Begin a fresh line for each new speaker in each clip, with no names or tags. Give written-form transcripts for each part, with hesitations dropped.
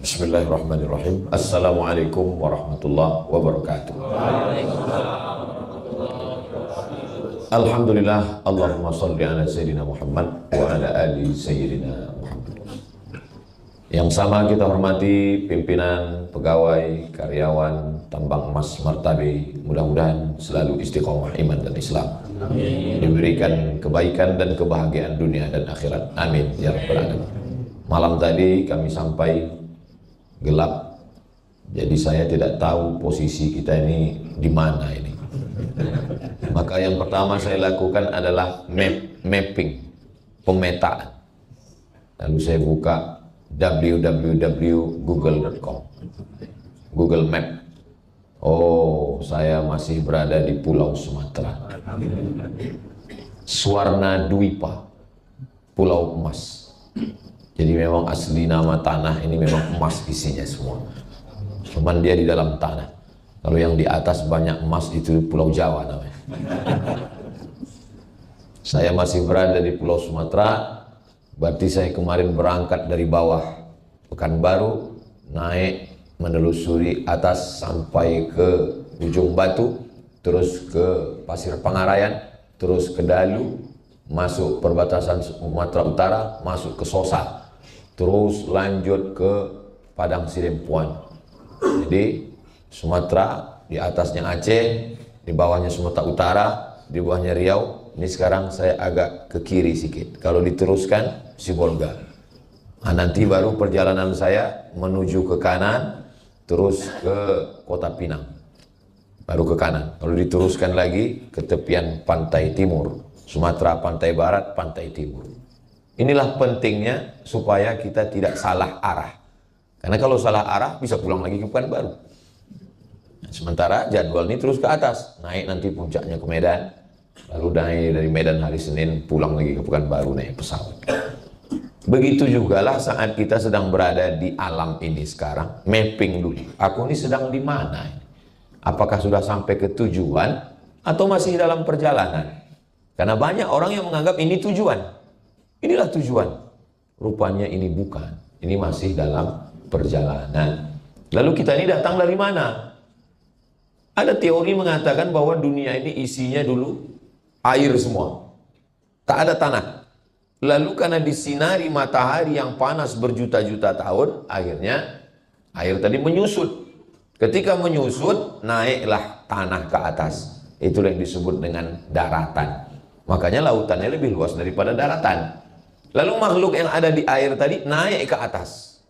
Bismillahirrahmanirrahim. Assalamualaikum warahmatullahi wabarakatuh. Alhamdulillah, Allahumma salli ala Sayyidina Muhammad wa ala ali Sayyidina Muhammad. Yang sama kita hormati pimpinan, pegawai, karyawan, tambang emas Martabe, mudah-mudahan selalu istiqomah iman dan Islam. Amin. Diberikan kebaikan dan kebahagiaan dunia dan akhirat. Amin ya rabbal alamin. Malam tadi kami sampai gelap, jadi saya tidak tahu posisi kita ini di mana ini. Maka yang pertama saya lakukan adalah mapping, pemetaan. Lalu saya buka www.google.com, Google Map. Oh, saya masih berada di Pulau Sumatera, Swarna Dwipa, Pulau Emas. Jadi memang asli nama tanah ini memang emas isinya semua. Cuman dia di dalam tanah. Kalau yang di atas banyak emas itu Pulau Jawa namanya. Saya masih berada di Pulau Sumatera. Berarti saya kemarin berangkat dari bawah Pekanbaru, naik menelusuri atas sampai ke Ujung Batu, terus ke Pasir Pangarayan, terus ke Dalu, masuk perbatasan Sumatera Utara, masuk ke Sosa, terus lanjut ke Padang Sidempuan. Jadi Sumatera, di atasnya Aceh, di bawahnya Sumatera Utara, di bawahnya Riau. Ini sekarang saya agak ke kiri sedikit. Kalau diteruskan Sibolga. Nah, nanti baru perjalanan saya menuju ke kanan, terus ke Kota Pinang. Baru ke kanan. Kalau diteruskan lagi ke tepian pantai timur. Sumatera pantai barat, pantai timur. Inilah pentingnya supaya kita tidak salah arah. Karena kalau salah arah bisa pulang lagi ke Pekanbaru. Nah, sementara jadwal ini terus ke atas, naik nanti puncaknya ke Medan, lalu naik dari Medan hari Senin pulang lagi ke Pekanbaru naik pesawat. Begitu jugalah saat kita sedang berada di alam ini sekarang, mapping dulu. Aku ini sedang di mana? Apakah sudah sampai ke tujuan atau masih dalam perjalanan? Karena banyak orang yang menganggap ini tujuan. Inilah tujuan. Rupanya ini bukan. Ini masih dalam perjalanan. Lalu kita ini datang dari mana? Ada teori mengatakan bahwa dunia ini isinya dulu air semua. Tak ada tanah. Lalu karena disinari matahari yang panas berjuta-juta tahun, akhirnya air tadi menyusut. Ketika menyusut, naiklah tanah ke atas. Itulah yang disebut dengan daratan. Makanya lautannya lebih luas daripada daratan. Lalu makhluk yang ada di air tadi naik ke atas.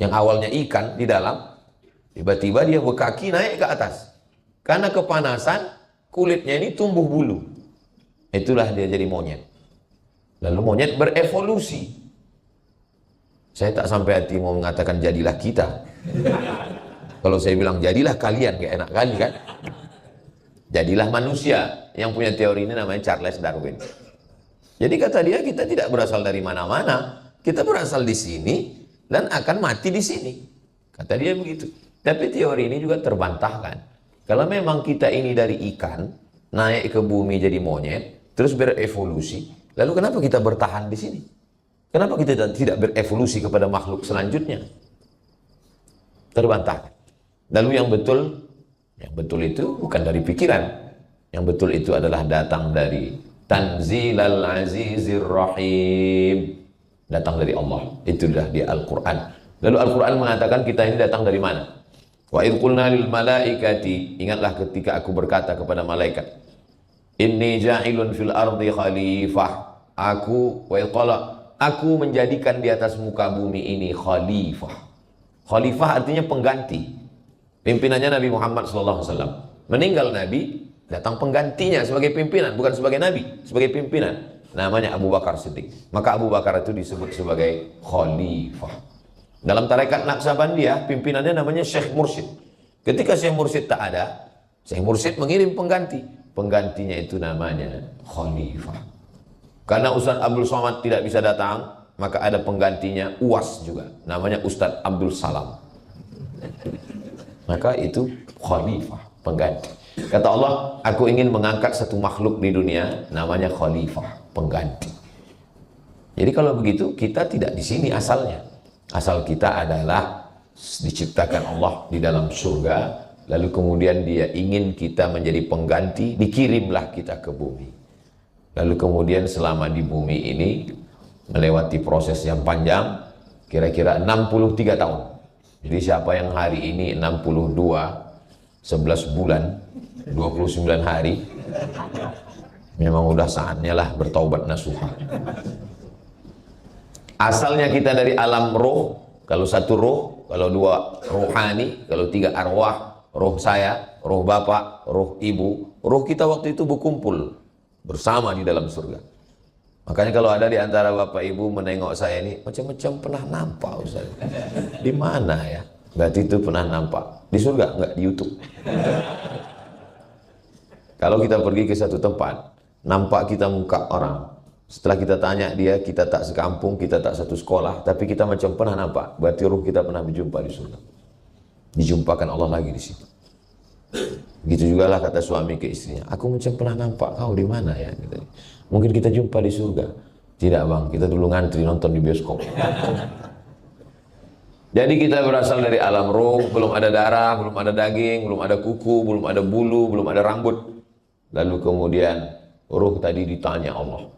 Yang awalnya ikan di dalam, tiba-tiba dia berkaki naik ke atas. Karena kepanasan, kulitnya ini tumbuh bulu. Itulah dia jadi monyet. Lalu monyet berevolusi. Saya tak sampai hati mau mengatakan jadilah kita. Kalau saya bilang jadilah kalian, gak enak kali kan? Jadilah manusia. Yang punya teori ini namanya Charles Darwin. Jadi kata dia, kita tidak berasal dari mana-mana. Kita berasal di sini dan akan mati di sini. Kata dia begitu. Tapi teori ini juga terbantahkan. Kalau memang kita ini dari ikan, naik ke bumi jadi monyet, terus berevolusi, lalu kenapa kita bertahan di sini? Kenapa kita tidak berevolusi kepada makhluk selanjutnya? Terbantahkan. Lalu yang betul itu bukan dari pikiran. Yang betul itu adalah datang dari Tanzilal Azizir Rahim. Datang dari Allah. Itulah dia Al-Quran. Lalu Al-Quran mengatakan kita ini datang dari mana? Wa idh qulna lil malaikati, ingatlah ketika aku berkata kepada malaikat, inni ja'ilun fil ardi khalifah. Aku menjadikan di atas muka bumi ini khalifah. Khalifah artinya pengganti. Pimpinannya Nabi Muhammad SAW. Meninggal Nabi, datang penggantinya sebagai pimpinan, bukan sebagai Nabi, sebagai pimpinan. Namanya Abu Bakar Siddiq. Maka Abu Bakar itu disebut sebagai khalifah. Dalam tarekat Naqsabandiyah, pimpinannya namanya Syekh Mursyid. Ketika Syekh Mursyid tak ada, Syekh Mursyid mengirim pengganti. Penggantinya itu namanya khalifah. Karena Ustaz Abdul Somad tidak bisa datang, maka ada penggantinya UAS juga. Namanya Ustaz Abdul Salam. Maka itu khalifah, pengganti. Kata Allah, aku ingin mengangkat satu makhluk di dunia, namanya khalifah, pengganti. Jadi kalau begitu, kita tidak di sini asalnya. Asal kita adalah diciptakan Allah di dalam surga, lalu kemudian dia ingin kita menjadi pengganti, dikirimlah kita ke bumi. Lalu kemudian selama di bumi ini melewati proses yang panjang, kira-kira 63 tahun. Jadi siapa yang hari ini 62, 11 bulan, 29 hari, memang udah saatnya lah bertaubat nasuha. Asalnya kita dari alam roh, kalau satu roh, kalau dua rohani, kalau tiga arwah, roh saya, roh bapak, roh ibu, roh kita waktu itu berkumpul bersama di dalam surga. Makanya kalau ada di antara bapak ibu menengok saya ini, macam-macam pernah nampak Ustaz. Di mana ya? Berarti itu pernah nampak. Di surga? Enggak, di YouTube. Kalau kita pergi ke satu tempat, nampak kita muka orang. Setelah kita tanya dia, kita tak sekampung, kita tak satu sekolah, tapi kita macam pernah nampak. Berarti ruh kita pernah berjumpa di surga. Dijumpakan Allah lagi di situ. Begitu juga lah kata suami ke istrinya, aku macam pernah nampak kau di mana ya? Mungkin kita jumpa di surga. Tidak bang, kita dulu ngantri nonton di bioskop. Jadi kita berasal dari alam roh, belum ada darah, belum ada daging, belum ada kuku, belum ada bulu, belum ada rambut. Lalu kemudian ruh tadi ditanya Allah.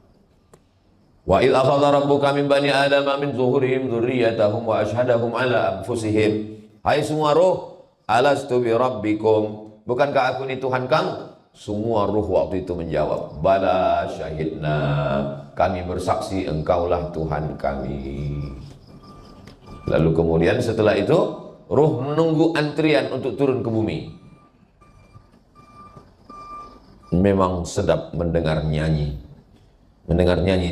Wa idh akhadha rabbuka min bani adama min zuhurihim dzurriyyatahum wa asyhadahum ala anfusihim. Hai semua ruh, alastu bi rabbikum? Bukankah aku ini Tuhan kamu? Semua ruh waktu itu menjawab, bala syahidna, kami bersaksi engkaulah Tuhan kami. Lalu kemudian setelah itu ruh menunggu antrian untuk turun ke bumi. Memang sedap mendengar nyanyi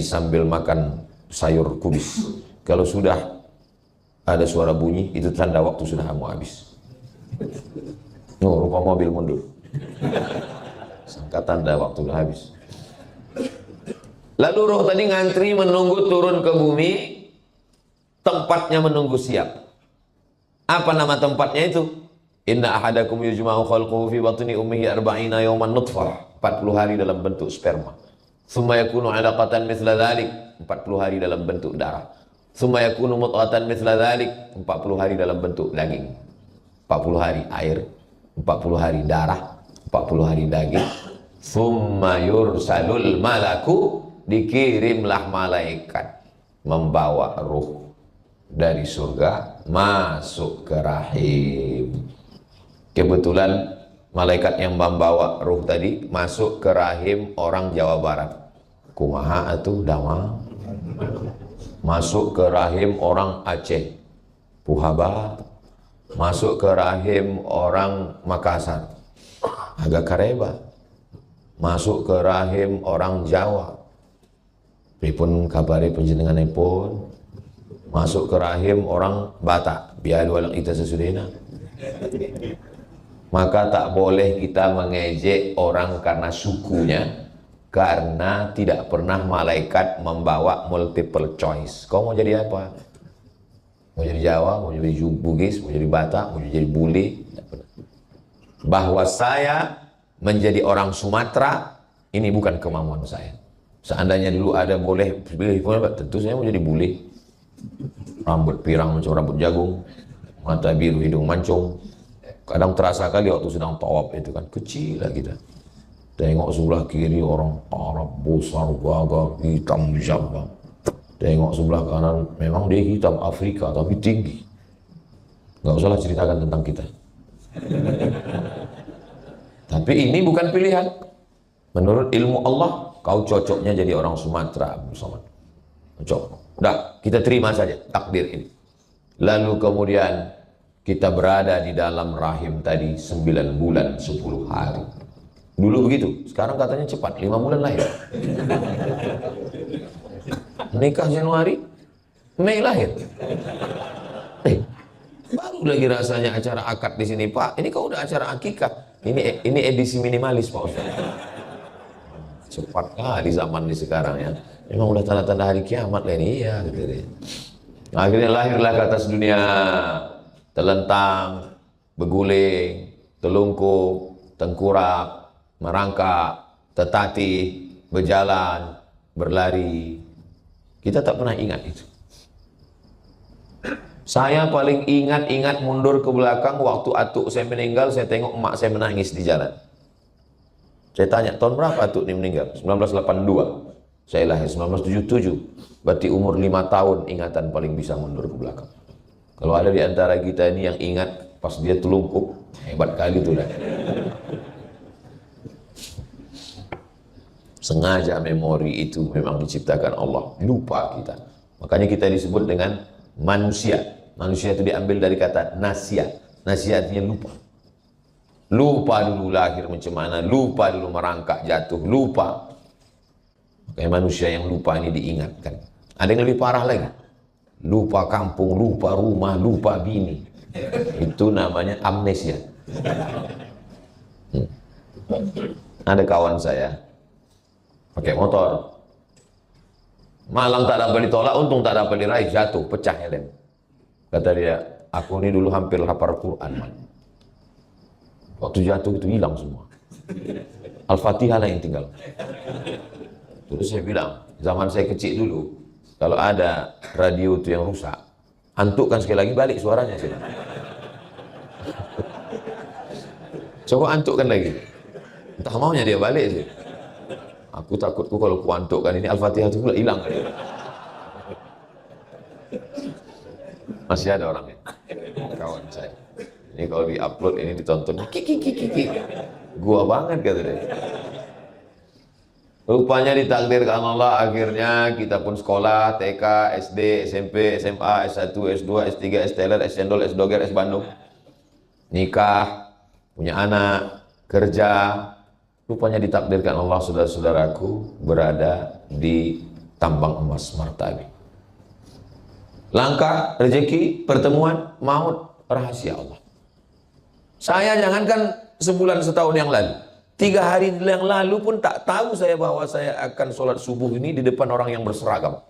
sambil makan sayur kubis. Kalau sudah ada suara bunyi, itu tanda waktu sudah mau habis. Rupa mobil mundur. Sangka tanda waktu sudah habis. Lalu roh tadi ngantri menunggu turun ke bumi, tempatnya menunggu siap. Apa nama tempatnya itu? Inna ahadakum yujma'u khalquhu fi batni ummihi arba'ina yawman nutfah. 40 hari dalam bentuk sperma. Tsumma yakunu 'alaqatan mithla dhalik, 40 hari dalam bentuk darah. Tsumma yakunu mudghatan mithla dhalik, 40 hari dalam bentuk daging. 40 hari air, 40 hari darah, 40 hari daging. Tsumma yursalul malaku, dikirimlah malaikat membawa ruh dari surga masuk ke rahim. Kebetulan malaikat yang membawa ruh tadi masuk ke rahim orang Jawa Barat. Kumaha atuh damang. Masuk ke rahim orang Aceh, Puhaba. Masuk ke rahim orang Makassar, agak kareba. Masuk ke rahim orang Jawa, pripun kabare panjenenganipun. Masuk ke rahim orang Batak, biar walang ita sesudena. Maka tak boleh kita mengejek orang karena sukunya, karena tidak pernah malaikat membawa multiple choice. Kau mau jadi apa? Mau jadi Jawa, mau jadi Bugis, mau jadi Batak, mau jadi Bule. Bahwa saya menjadi orang Sumatera, ini bukan kemauan saya. Seandainya dulu ada boleh pilih, tentu saya mau jadi Bule. Rambut pirang macam rambut jagung, mata biru, hidung mancung. Kadang terasa kali waktu sedang tawaf itu kan, kecil lah kita. Tengok sebelah kiri orang Arab besar gagah hitam jambang. Tengok sebelah kanan memang dia hitam Afrika tapi tinggi. Nggak usahlah ceritakan tentang kita. Tapi ini bukan pilihan. Menurut ilmu Allah, kau cocoknya jadi orang Sumatera, Abu Somad. Cocok. Udah, kita terima saja takdir ini. Lalu kemudian kita berada di dalam rahim tadi 9 bulan 10 hari. Dulu begitu, sekarang katanya cepat, 5 bulan lahir. Nikah Januari, Mei lahir. Baru lagi rasanya acara akad di sini, Pak. Ini kau udah acara akikah. Ini edisi minimalis, Pak Ustaz. Cepat di zaman di sekarang ya. Memang udah tanda-tanda hari kiamat lah ini, iya gitu deh. Akhirnya lahirlah ke atas dunia, telentang, beguling, telungkup, tengkurap, merangkak, tertatih, berjalan, berlari. Kita tak pernah ingat itu. Saya paling ingat mundur ke belakang waktu atuk saya meninggal, saya tengok emak saya menangis di jalan. Saya tanya, tahun berapa atuk ini meninggal? 1982. Saya lahir 1977. Berarti umur 5 tahun ingatan paling bisa mundur ke belakang. Kalau ada di antara kita ini yang ingat pas dia telungkup, hebat kali itu dah. Sengaja memori itu memang diciptakan Allah. Lupa kita. Makanya kita disebut dengan manusia. Manusia itu diambil dari kata nasia. Nasia artinya lupa. Lupa dulu lahir macam mana, lupa dulu merangkak jatuh, lupa. Makanya manusia yang lupa ini diingatkan. Ada yang lebih parah lagi. Lupa kampung, lupa rumah, lupa bini. Itu namanya amnesia. Ada kawan saya pakai motor. Malang tak dapat ditolak, untung tak dapat diraih, jatuh, pecah helm. Kata dia, aku ini dulu hampir hafal Quran, man. Waktu jatuh itu hilang semua. Al-Fatihah lah yang tinggal. Terus saya bilang, zaman saya kecil dulu, kalau ada radio itu yang rusak, antukkan sekali lagi balik suaranya. Coba antukkan lagi. Entah maunya dia balik sih. Aku takutku kalau kuantukkan ini Al-Fatihah itu pula hilang. Masih ada orangnya, kawan saya. Ini kalau di-upload ini ditonton, kiki. Gua banget kata dia. Rupanya ditakdirkan Allah akhirnya kita pun sekolah, TK, SD, SMP, SMA, S1, S2, S3, S-Teler, S-Cendol, S-Doger, S-Bandung. Nikah, punya anak, kerja. Rupanya ditakdirkan Allah saudara-saudaraku berada di tambang emas Martabi. Langkah, rezeki, pertemuan, maut, rahasia Allah. Saya jangankan sebulan setahun yang lalu, 3 hari yang lalu pun tak tahu saya bahwa saya akan sholat subuh ini di depan orang yang berseragam.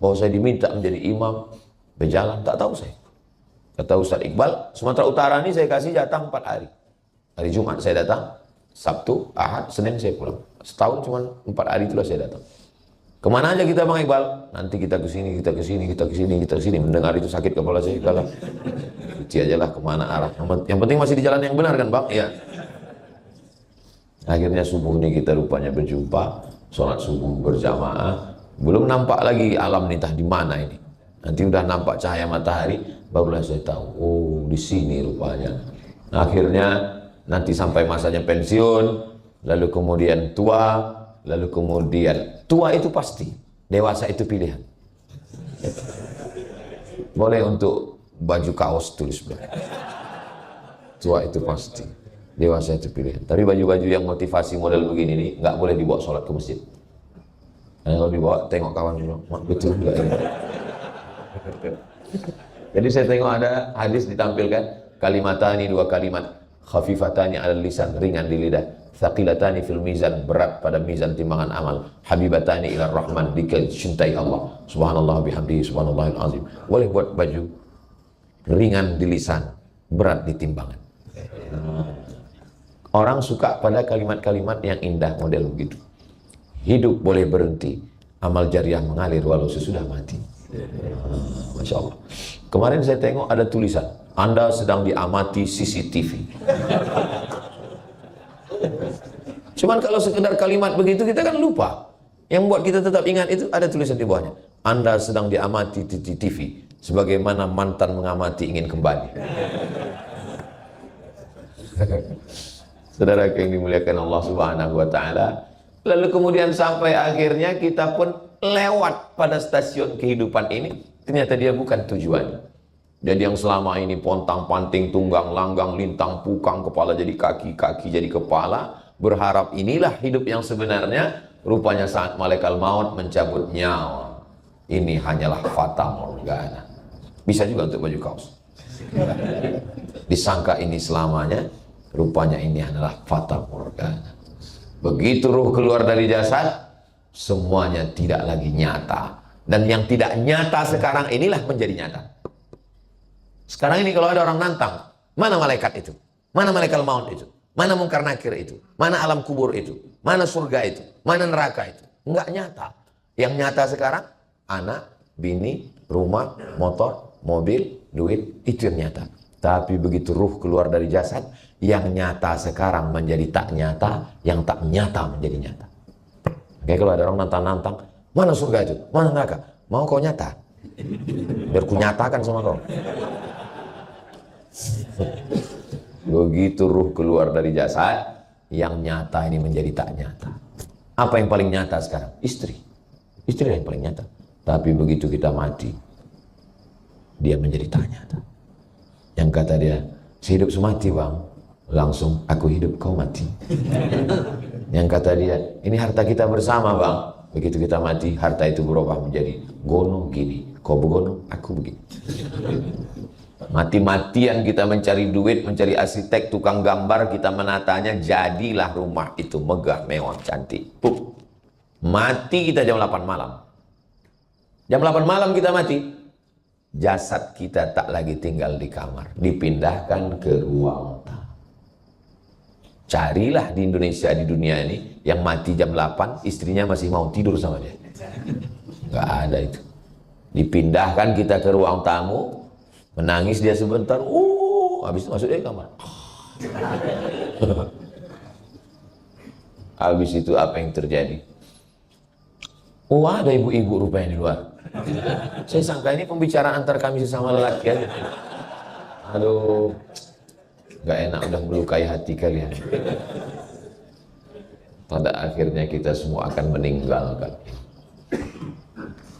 Bahwa saya diminta menjadi imam, berjalan, tak tahu saya. Kata Ustaz Iqbal, Sumatera Utara ini saya kasih jatah 4 hari. Hari Jumat saya datang, Sabtu, Ahad, Senin saya pulang. Setahun cuma 4 hari itulah saya datang. Kemana aja kita Bang Iqbal? Nanti kita ke sini, kita ke sini, kita ke sini, kita ke sini. Mendengar itu sakit kepala saya kalah. Cuci aja lah kemana arah. Yang penting masih di jalan yang benar kan Bang? Iya. Akhirnya subuh ini kita rupanya berjumpa, sholat subuh berjamaah. Belum nampak lagi alam nih, entah di mana ini. Nanti udah nampak cahaya matahari, barulah saya tahu. Oh, di sini rupanya. Akhirnya nanti sampai masanya pensiun, lalu kemudian tua, lalu kemudian tua itu pasti, dewasa itu pilihan. Boleh untuk baju kaos tulis belakang. Tua itu pasti, dewasa itu pilihan. Tapi baju-baju yang motivasi model begini nih nggak boleh dibawa sholat ke masjid. Karena kalau dibawa tengok kawan bilang, betul nggak ini? Jadi saya tengok ada hadis ditampilkan kalimatani, 2 kalimat, khafifatani alal lisan, ringan di lidah, thaqilatani fil mizan, berat pada mizan timbangan amal, habibatani ilar rahman, dicintai Allah, subhanallah bihamdihi subhanallahil azim. Boleh buat baju ringan di lisan, berat di timbangan. Orang suka pada kalimat-kalimat yang indah model begitu. Hidup boleh berhenti, amal jariah mengalir walau sesudah mati. Masya Allah. Kemarin saya tengok ada tulisan, Anda sedang diamati CCTV. Cuman kalau sekedar kalimat begitu kita kan lupa. Yang buat kita tetap ingat itu ada tulisan di bawahnya, Anda sedang diamati CCTV, sebagaimana mantan mengamati ingin kembali. Saudara yang dimuliakan Allah Subhanahu wa Ta'ala. Lalu kemudian sampai akhirnya kita pun lewat pada stasiun kehidupan ini. Ternyata dia bukan tujuan. Jadi yang selama ini pontang panting, tunggang langgang, lintang pukang, kepala jadi kaki, kaki jadi kepala, berharap inilah hidup yang sebenarnya. Rupanya saat malaikat maut mencabut nyawa, ini hanyalah fata morgana. Bisa juga untuk baju kaos. Disangka ini selamanya, rupanya ini adalah fata morgana. Begitu ruh keluar dari jasad, semuanya tidak lagi nyata. Dan yang tidak nyata sekarang inilah menjadi nyata. Sekarang ini kalau ada orang nantang, mana malaikat itu? Mana malaikat maut itu? Mana mungkar nakir itu? Mana alam kubur itu? Mana surga itu? Mana neraka itu? Enggak nyata. Yang nyata sekarang, anak, bini, rumah, motor, mobil, duit, itu yang nyata. Tapi begitu ruh keluar dari jasad, yang nyata sekarang menjadi tak nyata, yang tak nyata menjadi nyata. Kayak kalau ada orang nantang-nantang, mana surga itu? Mana neraka? Mau kau nyata? Biar ku nyatakan sama kau. Begitu ruh keluar dari jasad, yang nyata ini menjadi tak nyata. Apa yang paling nyata sekarang? Istri. Istri yang paling nyata. Tapi begitu kita mati, dia menjadi tak nyata. Yang kata dia, sehidup semati bang, langsung aku hidup kau mati. Yang kata dia, ini harta kita bersama bang. Begitu kita mati, harta itu berubah menjadi gono gini, kau begono, aku begini. Mati-matian kita mencari duit, mencari arsitek, tukang gambar, kita menatanya, jadilah rumah itu megah, mewah, cantik. Pup. Mati kita jam 8 malam. Jam 8 malam kita mati, jasad kita tak lagi tinggal di kamar, dipindahkan ke ruang tamu. Carilah di Indonesia, di dunia ini, yang mati jam 8, istrinya masih mau tidur sama dia. Nggak ada itu. Dipindahkan kita ke ruang tamu, menangis dia sebentar, habis itu masuk dia ke kamar. Habis itu apa yang terjadi? Oh, ada ibu-ibu rupanya di luar. Saya sangka ini pembicaraan antar kami sesama lelaki aja. Aduh, gak enak, udah melukai hati kalian. Pada akhirnya kita semua akan meninggalkan.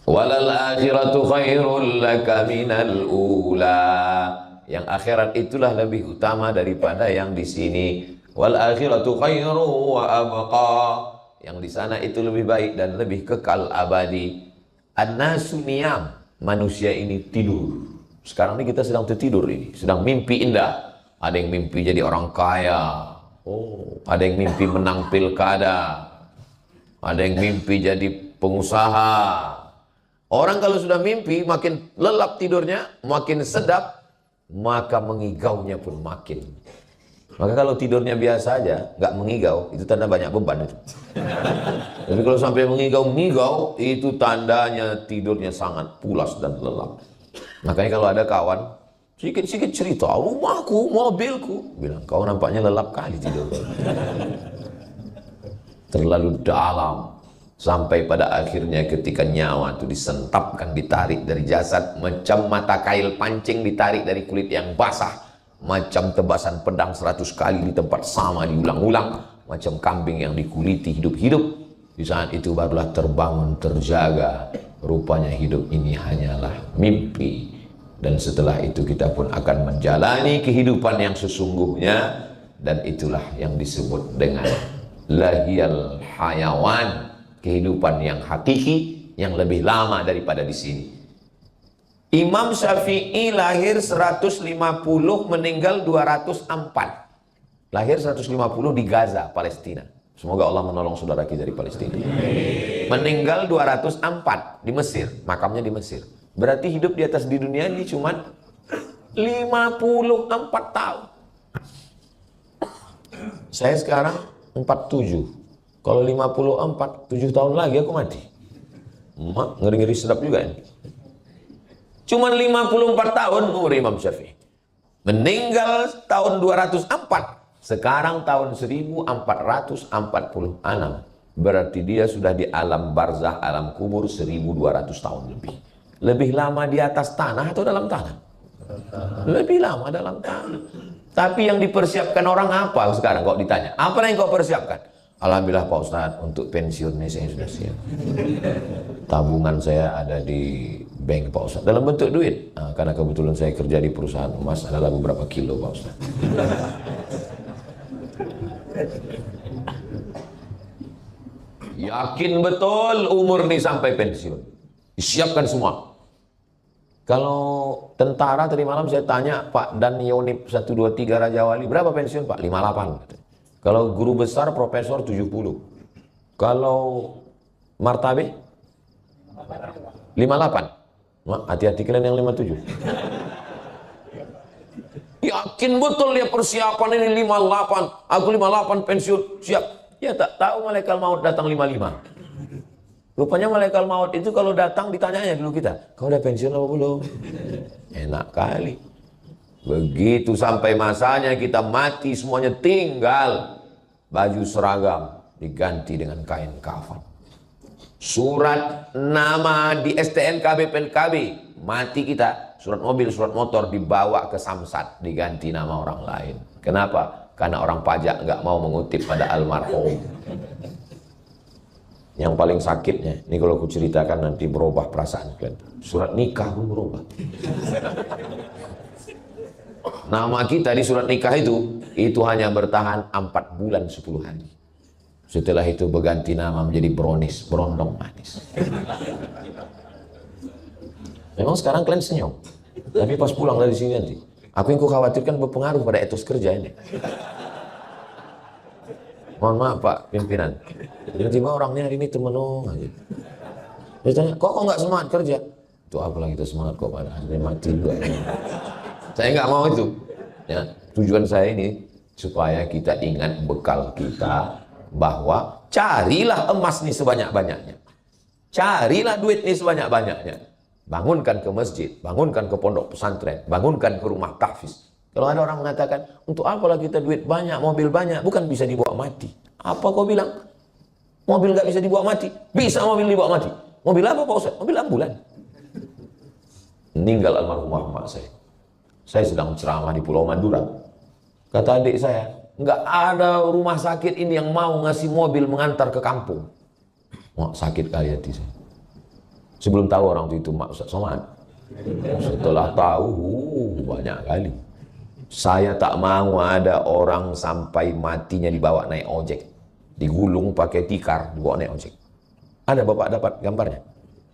Walal akhiratu khairul laka minal ula. Yang akhirat itulah lebih utama daripada yang di sini. Wal akhiratu khairu wa abqa. Yang di sana itu lebih baik dan lebih kekal abadi. An-nasu niyam, manusia ini tidur. Sekarang ini kita sedang tertidur ini, sedang mimpi indah. Ada yang mimpi jadi orang kaya. Ada yang mimpi menang pilkada. Ada yang mimpi jadi pengusaha. Orang kalau sudah mimpi, makin lelap tidurnya, makin sedap, maka mengigaunya pun makin. Maka kalau tidurnya biasa aja, nggak mengigau, itu tanda banyak beban itu. Tapi kalau sampai mengigau-ngigau, itu tandanya tidurnya sangat pulas dan lelap. Makanya kalau ada kawan, sedikit-sedikit cerita, rumahku, mobilku, bilang, kau nampaknya lelap kali tidur. Terlalu dalam. Sampai pada akhirnya ketika nyawa itu disentapkan, ditarik dari jasad, macam mata kail pancing ditarik dari kulit yang basah, macam tebasan pedang 100 kali di tempat sama diulang-ulang, macam kambing yang dikuliti hidup-hidup. Di saat itu barulah terbangun, terjaga. Rupanya hidup ini hanyalah mimpi. Dan setelah itu kita pun akan menjalani kehidupan yang sesungguhnya. Dan itulah yang disebut dengan lahiyal hayawan. Kehidupan yang hakiki, yang lebih lama daripada di sini. Imam Syafi'i lahir 150, meninggal 204. Lahir 150 di Gaza, Palestina. Semoga Allah menolong saudara kita dari Palestina. Meninggal 204 di Mesir, makamnya di Mesir. Berarti hidup di atas di dunia ini cuma 54 tahun. Saya sekarang 47. Kalau 54, 7 tahun lagi aku mati. Ngeri-ngeri sedap juga ini. Cuman 54 tahun umur Imam Syafi'i. Meninggal tahun 204. Sekarang tahun 1446. Berarti dia sudah di alam barzah, alam kubur 1200 tahun lebih. Lebih lama di atas tanah atau dalam tanah? Lebih lama dalam tanah. Tapi yang dipersiapkan orang apa sekarang kok ditanya? Apa yang kau persiapkan? Alhamdulillah Pak Ustadz, untuk pensiunnya saya sudah siap. Tabungan saya ada di bank Pak Ustadz, dalam bentuk duit. Nah, karena kebetulan saya kerja di perusahaan emas, adalah beberapa kilo Pak Ustadz. Yakin betul umur nih sampai pensiun. Disiapkan semua. Kalau tentara tadi malam saya tanya Pak Dan Yonip 123 Raja Wali, berapa pensiun Pak? 58. Kalau guru besar, profesor 70. Kalau martabe 58. Hati-hati kalian yang 57. Yakin betul dia persiapan ini 58. Aku 58 pensiun, siap. Ya tak tahu malaikat maut datang 55. Rupanya malaikat maut itu kalau datang ditanyanya dulu kita, kau udah pensiun atau belum? Enak kali. Begitu sampai masanya kita mati, semuanya tinggal baju seragam diganti dengan kain kafan. Surat nama di STNK BPNKB, mati kita, surat mobil, surat motor dibawa ke Samsat, diganti nama orang lain. Kenapa? Karena orang pajak nggak mau mengutip pada almarhum. Yang paling sakitnya, ini kalau aku ceritakan nanti berubah perasaan kalian. Surat nikah pun berubah. Nama kita di surat nikah itu hanya bertahan 4 bulan 10 hari. Setelah itu berganti nama menjadi Bronis, berondong manis. Memang sekarang kalian senyum, tapi pas pulang dari sini nanti, aku yang kukhawatirkan berpengaruh pada etos kerja ini. Mohon maaf Pak pimpinan, tiba-tiba orangnya hari ini termenung aja. Dia tanya, kok nggak semangat kerja? Itu apalagi itu semangat kok pada akhirnya mati juga. Saya nggak mau itu. Ya, tujuan saya ini supaya kita ingat bekal kita bahwa carilah emas nih sebanyak-banyaknya, carilah duit nih sebanyak-banyaknya. Bangunkan ke masjid, bangunkan ke pondok pesantren, bangunkan ke rumah tahfiz. Kalau ada orang mengatakan, untuk apalah kita duit banyak, mobil banyak, bukan bisa dibawa mati. Apa kau bilang? Mobil gak bisa dibawa mati? Bisa mobil dibawa mati. Mobil apa Pak Ustaz? Mobil ambulan. Meninggal almarhum mak saya. Saya sedang ceramah di Pulau Madura. Kata adik saya, nggak ada rumah sakit ini yang mau ngasih mobil mengantar ke kampung. Wah, sakit kali hati saya. Sebelum tahu orang itu Mak Ustaz Somad. Setelah tahu, banyak kali. Saya tak mau ada orang sampai matinya dibawa naik ojek. Digulung pakai tikar, dibawa naik ojek. Ada Bapak dapat gambarnya?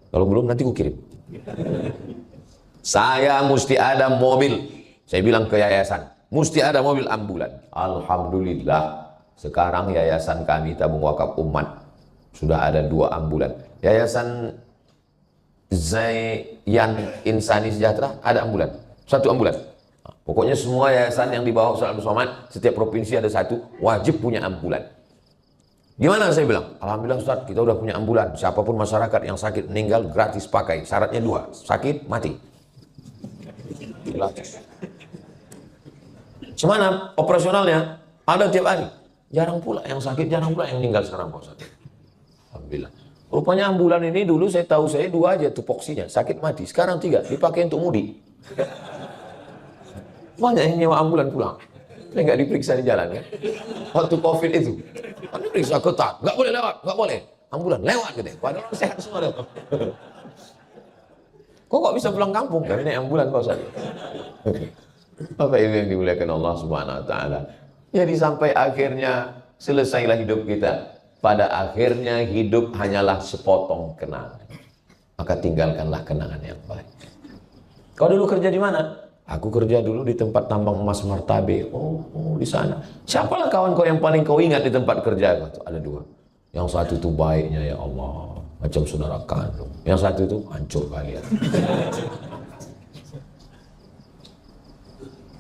Kalau belum nanti ku kirim. Saya mesti ada mobil. Saya bilang ke yayasan, mesti ada mobil ambulan. Alhamdulillah, sekarang yayasan kami tabung wakaf umat sudah ada 2 ambulan. Yayasan Zayan Insani Sejahtera ada ambulan, 1 ambulan. Pokoknya semua yayasan yang di bawah Ustaz Abdul Somad, setiap provinsi ada 1, wajib punya ambulan. Gimana saya bilang? Alhamdulillah Ustaz, kita udah punya ambulan. Siapapun masyarakat yang sakit meninggal gratis pakai. Syaratnya 2, sakit mati. Gratis. Gimana operasionalnya? Ada tiap hari. Jarang pula yang sakit, jarang pula yang meninggal sekarang Pak Ustaz. Alhamdulillah. Rupanya ambulan ini dulu saya tahu 2 aja tupoksinya, sakit mati. Sekarang 3, dipakai untuk mudik. Banyak yang nyewa ambulan pulang. Saya nggak diperiksa di jalan kan. Waktu COVID itu. Kan diperiksa ketat. Nggak boleh lewat, nggak boleh. Ambulan lewat gitu. Padahal sehat semua. Kok bisa pulang kampung? Kami naik ambulan Pak Ustaz. Bapak Ibu yang dimuliakan Allah Subhanahu wa taala. Jadi sampai akhirnya selesailah hidup kita. Pada akhirnya hidup hanyalah sepotong kenangan. Maka tinggalkanlah kenangan yang baik. Kau dulu kerja di mana? Aku kerja dulu di tempat tambang emas Martabe. Oh, di sana. Siapalah kawan kau yang paling kau ingat di tempat kerja? Ada 2. Yang satu itu baiknya ya Allah, macam saudara kandung. Yang satu itu hancur kalian.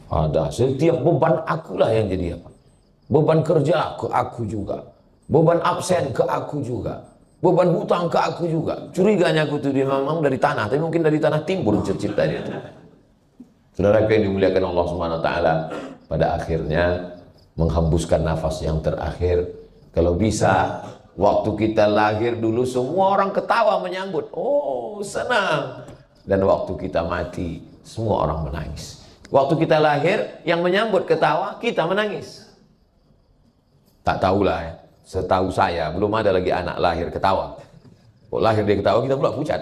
Ada setiap beban akulah yang jadi apa? Beban kerja ke aku juga. Beban absen ke aku juga. Beban hutang ke aku juga. Curiganya aku tuh dia memang dari tanah, tapi mungkin dari tanah timbul cita-cita dia. Saudara yang dimuliakan Allah Subhanahu wa taala, pada akhirnya menghembuskan nafas yang terakhir. Kalau bisa waktu kita lahir dulu semua orang ketawa menyambut. Oh, senang. Dan waktu kita mati semua orang menangis. Waktu kita lahir yang menyambut ketawa, kita menangis. Tak tahulah ya. Setahu saya belum ada lagi anak lahir ketawa. Kok lahir dia ketawa, kita pula pucat.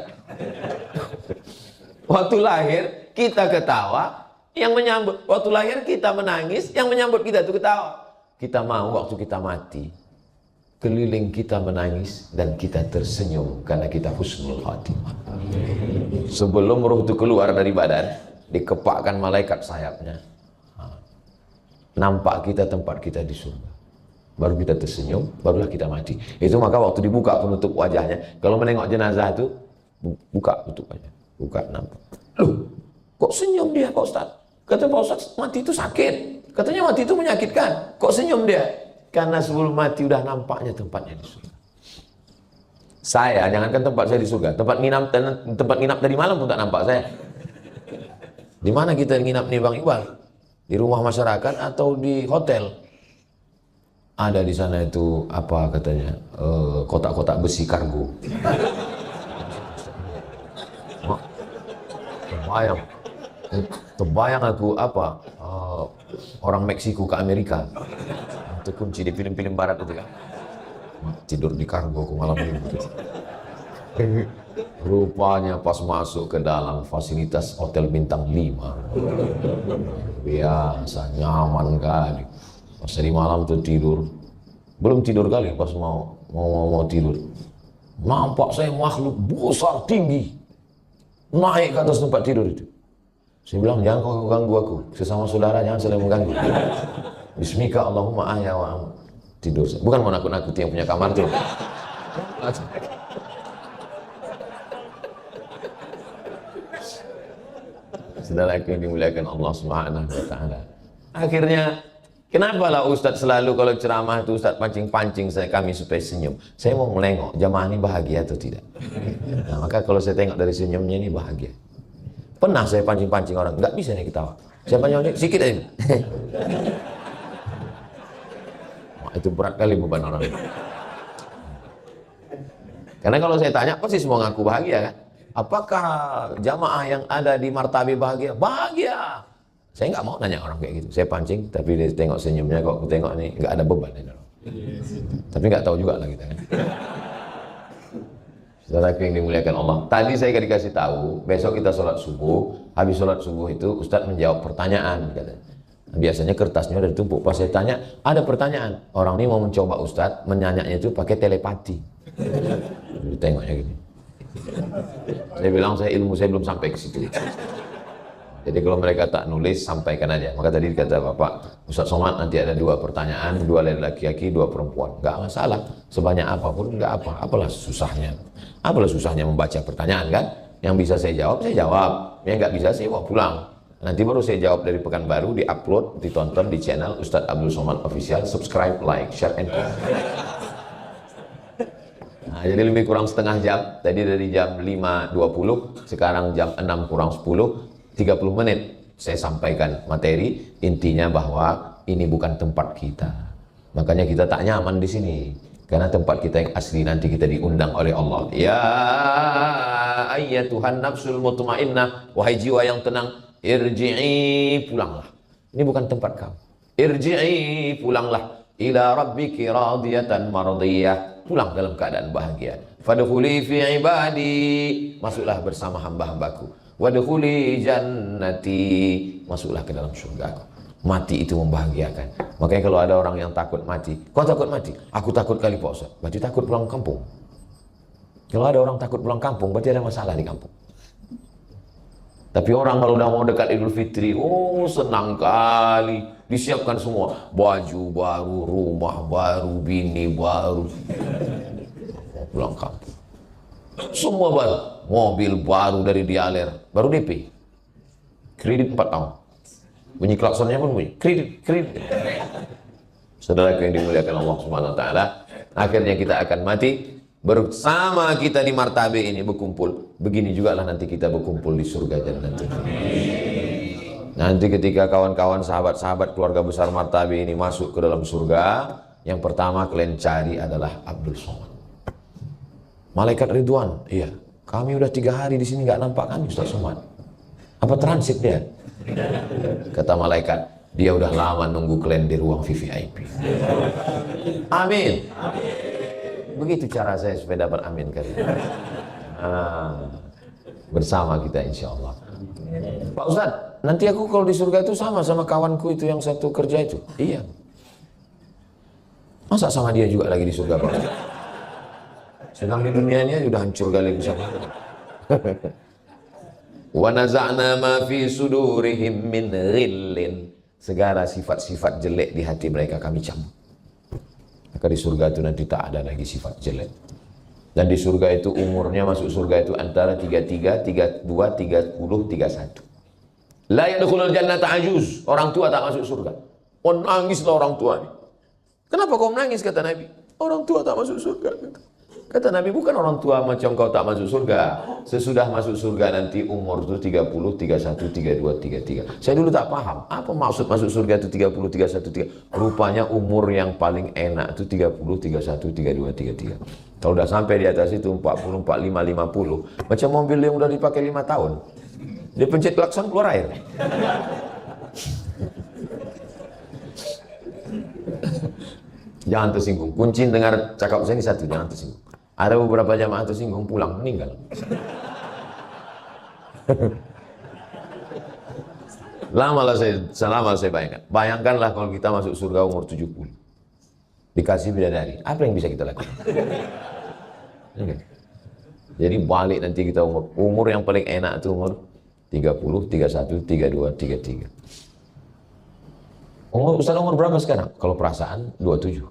Waktu lahir kita ketawa, yang menyambut. Waktu lahir kita menangis, yang menyambut kita itu ketawa. Kita mau waktu kita mati, keliling kita menangis dan kita tersenyum karena kita husnul khatimah. Sebelum roh itu keluar dari badan, dikepakkan malaikat sayapnya. Nampak kita tempat kita di surga. Baru kita tersenyum, barulah kita mati. Itu maka waktu dibuka penutup wajahnya. Kalau menengok jenazah itu, buka tutup wajah. Buka, nampak. Loh, kok senyum dia Pak Ustaz? Kata Pak Ustaz, mati itu sakit. Katanya mati itu menyakitkan. Kok senyum dia? Karena sebelum mati udah nampaknya tempatnya di surga. Saya, jangankan tempat saya di surga, tempat nginap tadi malam pun tak nampak saya. Di mana kita nginap nih Bang Iqbal? Di rumah masyarakat atau di hotel? Ada di sana itu apa katanya, kotak-kotak besi kargo. Terbayang aku apa, orang Meksiko ke Amerika. Itu kunci di film-film barat itu kan. Tidur di kargo ke malam minggu. Rupanya pas masuk ke dalam fasilitas hotel bintang 5. Biasa, nyaman kali. Pas di malam tuh tidur. Belum tidur kali pas mau tidur. Nampak saya makhluk besar tinggi. Naik ke atas tempat tidur itu. Saya bilang, jangan kau ganggu aku. Sesama saudara jangan saling mengganggu. Bismika Allahumma ahya wa amut. Tidur. Bukan mau nakut-nakuti yang punya kamar tuh. Saudara yang dimuliakan Allah Subhanahu wa taala. Akhirnya, kenapa lah Ustadz selalu kalau ceramah itu Ustadz pancing-pancing kami supaya senyum. Saya mau melengok, jamaah ini bahagia atau tidak. Nah, maka kalau saya tengok dari senyumnya ini bahagia. Pernah saya pancing-pancing orang, nggak bisa nih ketawa. Saya pancing sikit aja. Itu berat kali beban orang. Karena kalau saya tanya, pasti semua ngaku bahagia kan? Apakah jamaah yang ada di Martabe bahagia? Bahagia! Saya nggak mau nanya orang kayak gitu. Saya pancing, tapi dia tengok senyumnya, kok aku tengok nih, nggak ada beban. Tapi nggak tahu juga lah kita kan. Saudara yang dimuliakan Allah. Tadi saya dikasih tahu, besok kita sholat subuh. Habis sholat subuh itu Ustadz menjawab pertanyaan. Katanya. Biasanya kertasnya udah ditumpuk. Pas saya tanya, ada pertanyaan. Orang ini mau mencoba Ustadz, menanyanya itu pakai telepati. Ditengoknya gini. Saya bilang, ilmu saya belum sampai ke situ. Jadi kalau mereka tak nulis, sampaikan aja. Maka tadi kata Bapak, Ustadz Somad nanti ada 2 pertanyaan, 2 laki-laki, 2 perempuan. Nggak masalah, sebanyak apapun, nggak apa. Apalah susahnya. Apalah susahnya membaca pertanyaan kan? Yang bisa saya jawab, yang nggak bisa saya bawa pulang. Nanti baru saya jawab dari Pekanbaru, di-upload, ditonton di channel Ustadz Abdul Somad Official, subscribe, like, share, and comment. Nah, jadi lebih kurang setengah jam, tadi dari jam 5.20, sekarang jam 6 kurang 10, 30 menit saya sampaikan materi, intinya bahwa ini bukan tempat kita. Makanya kita tak nyaman di sini. Karena tempat kita yang asli nanti kita diundang oleh Allah. Ya ayyatuhan nafsul mutmainnah, wahai jiwa yang tenang, irji'i, pulanglah. Ini bukan tempat kamu. Irji'i, pulanglah. Ila rabbiki radiyatan mardiyah. Pulang dalam keadaan bahagia. Fadkhuli fi ibadi, masuklah bersama hamba-hambaku. Wadkhuli jannati, masuklah ke dalam surgaku. Mati itu membahagiakan. Makanya kalau ada orang yang takut mati, kau takut mati? Aku takut kali Pak Ustaz. Berarti takut pulang kampung. Kalau ada orang takut pulang kampung, berarti ada masalah di kampung. Tapi orang kalau udah mau dekat Idul Fitri, oh senang kali. Disiapkan semua, baju baru, rumah baru, bini baru. Pulang kampung. Semua baru, mobil baru dari Dialer, baru DP. Kredit 4 tahun. Bunyi klaksonnya pun bunyi, kredit. Saudara yang dimuliakan Allah Subhanahu wa taala, akhirnya kita akan mati bersama kita di martabe ini berkumpul. Begini juga lah nanti kita berkumpul di surga jannah. Nanti ketika kawan-kawan, sahabat-sahabat keluarga besar martabe ini masuk ke dalam surga, yang pertama kalian cari adalah Abdul Somad. Malaikat Ridwan, iya. Kami udah 3 hari di sini nggak nampak kami Ustaz Somad. Apa transit dia? Kata malaikat, dia udah lama nunggu kalian di ruang VVIP. Amin. Begitu cara saya supaya dapat amin kali ini. Bersama kita insya Allah. Pak Ustadz, nanti aku kalau di surga itu sama kawanku itu yang satu kerja itu. Iya. Masa sama dia juga lagi di surga Pak Ustadz? Sedang di dunia ini sudah hancur kali bersama. Wa naza'na ma fi sudurihim min ghillin, segala sifat-sifat jelek di hati mereka kami cabut. Maka di surga itu nanti tak ada lagi sifat jelek. Dan di surga itu umurnya masuk surga itu antara 33, 32, 30, 31. La yadkhulul jannata ajuz, orang tua tak masuk surga. Oh nangislah orang tua ini. Kenapa kau menangis kata Nabi? Orang tua tak masuk surga. Kata Nabi, bukan orang tua macam kau tak masuk surga. Sesudah masuk surga nanti umur itu 30, 31, 32, 33. Saya dulu tak paham, apa maksud masuk surga itu 30, 31, 33. Rupanya umur yang paling enak itu 30, 31, 32, 33. Kalau udah sampai di atas itu 40, 45, 50. Macam mobil yang udah dipakai 5 tahun. Dia pencet klakson keluar air. Jangan tersinggung. Kunci dengar cakap saya ini satu, jangan tersinggung. Ada beberapa jamaah tersinggung pulang meninggal. Lama saya bayangkan. Bayangkanlah kalau kita masuk surga umur 70. Dikasih bidadari. Apa yang bisa kita lakukan? Jadi balik nanti kita umur yang paling enak itu umur 30, 31, 32, 33. Ustaz umur berapa sekarang? Kalau perasaan 27.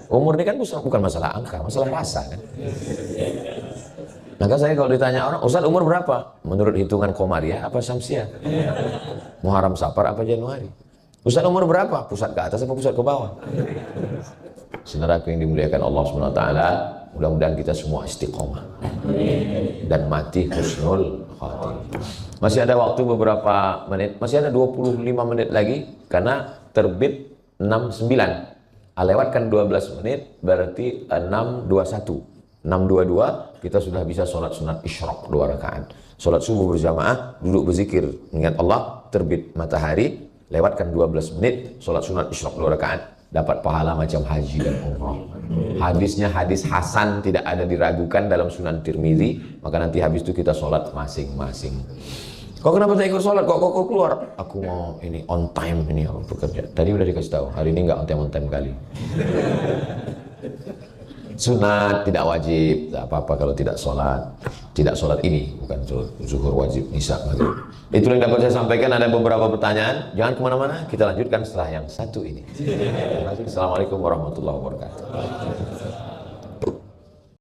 Umur ini kan bukan masalah angka, masalah rasa kan. Maka saya kalau ditanya orang, Ustaz umur berapa? Menurut hitungan Komariah apa Syamsiah? Muharram Safar apa Januari? Ustaz umur berapa? Pusat ke atas apa pusat ke bawah? Saudaraku yang dimuliakan Allah SWT, mudah-mudahan kita semua istiqomah dan mati husnul khatimah. Masih ada waktu beberapa menit, masih ada 25 menit lagi karena terbit 69. Lewatkan 12 menit berarti 6.21. 6.22 kita sudah bisa sholat sunat isyraq 2 rakaat. Sholat subuh berjamaah, duduk berzikir, ingat Allah, terbit matahari, lewatkan 12 menit, sholat sunat isyraq 2 rakaat, dapat pahala macam haji dan umrah. Hadisnya hadis hasan, tidak ada diragukan dalam Sunan Tirmizi. Maka nanti habis itu kita sholat masing-masing. Kok kenapa tak ikut sholat? Kok keluar? Aku mau ini on time, ini aku bekerja. Tadi udah dikasih tahu, hari ini nggak on time kali. Sunat tidak wajib, tak apa-apa kalau tidak sholat. Tidak sholat ini, bukan sholat zuhur wajib, isya maghrib. Itu yang dapat saya sampaikan. Ada beberapa pertanyaan, jangan kemana-mana, kita lanjutkan setelah yang satu ini. Terima kasih. Assalamualaikum warahmatullahi wabarakatuh.